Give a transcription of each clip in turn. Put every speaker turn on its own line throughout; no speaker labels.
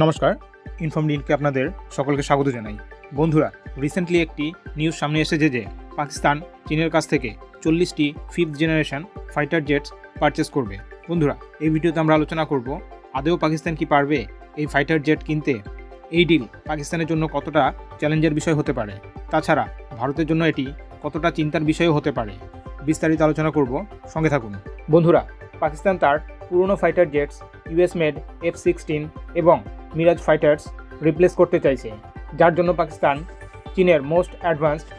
নমস্কার, ইনফর্ম লিঙ্কে আপনাদের সকলকে স্বাগত জানাই। বন্ধুরা, রিসেন্টলি একটি নিউজ সামনে এসেছে যে পাকিস্তান চীনের কাছ থেকে 40টি 5th generation fighter jets purchase করবে। বন্ধুরা, এই ভিডিওতে আমরা আলোচনা করব আদৌ পাকিস্তান কি পারবে এই ফাইটার জেট কিনতে। এই ডিল পাকিস্তানের জন্য কতটা চ্যালেঞ্জের বিষয় হতে পারে, তাছাড়া ভারতের জন্য এটি কতটা চিন্তার বিষয়ও হতে পারে, বিস্তারিত আলোচনা করব, সঙ্গে থাকুন। বন্ধুরা, পাকিস্তান তার পুরনো fighter jets US made F-16 এবং মিরাজ ফাইটার্স রিপ্লেস করতে চাইছে, যার জন্য পাকিস্তান চীনের most advanced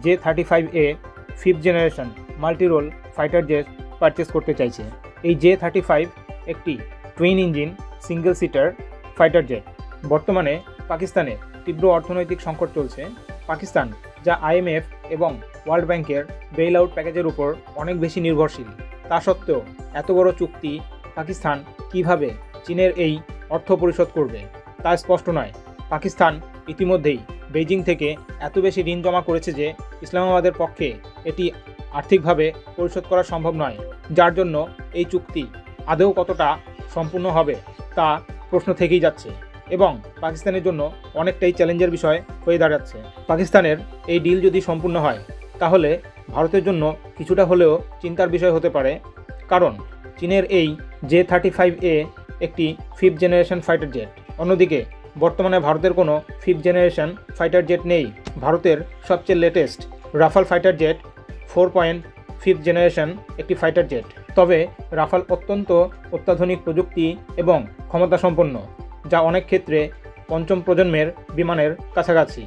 J-35A 5th generation multi role fighter jet purchase করতে চাইছে। এই J-35 একটি twin engine single seater fighter jet. বর্তমানে পাকিস্তানে তীব্র অর্থনৈতিক সংকট চলছে। পাকিস্তান যা IMF এবং ওয়ার্ল্ড ব্যাংকের বেইল আউট প্যাকেজের উপর অনেক বেশি নির্ভরশীল, তা সত্ত্বেও এত বড় চুক্তি পাকিস্তান কিভাবে চীনের এই অর্থ পরিশোধ করবে তা স্পষ্ট নয়। পাকিস্তান ইতিমধ্যেই বেইজিং থেকে এত বেশি ঋণ জমা করেছে যে ইসলামাবাদের পক্ষে এটি আর্থিকভাবে পরিশোধ করা সম্ভব নয়, যার জন্য এই চুক্তি আদৌ কতটা সম্পূর্ণ হবে তা প্রশ্ন থেকেই যাচ্ছে এবং পাকিস্তানের জন্য অনেকটাই চ্যালেঞ্জের বিষয় হয়ে দাঁড়াচ্ছে। পাকিস্তানের এই ডিল যদি সম্পূর্ণ হয় তাহলে ভারতের জন্য কিছুটা হলেও চিন্তার বিষয় হতে পারে, কারণ চীনের এই J-35A একটি 5th জেনারেশন ফাইটার জেট। অন্যদিকে বর্তমানে ভারতের কোনো 5th জেনারেশন ফাইটার জেট নেই। ভারতের সবচেয়ে latest Rafale fighter jet 4.5th generation একটি ফাইটার জেট। তবে রাফাল অত্যন্ত অত্যাধুনিক প্রযুক্তি এবং ক্ষমতা সম্পন্ন, যা অনেক ক্ষেত্রে পঞ্চম প্রজন্মের বিমানের কাছাকাছি।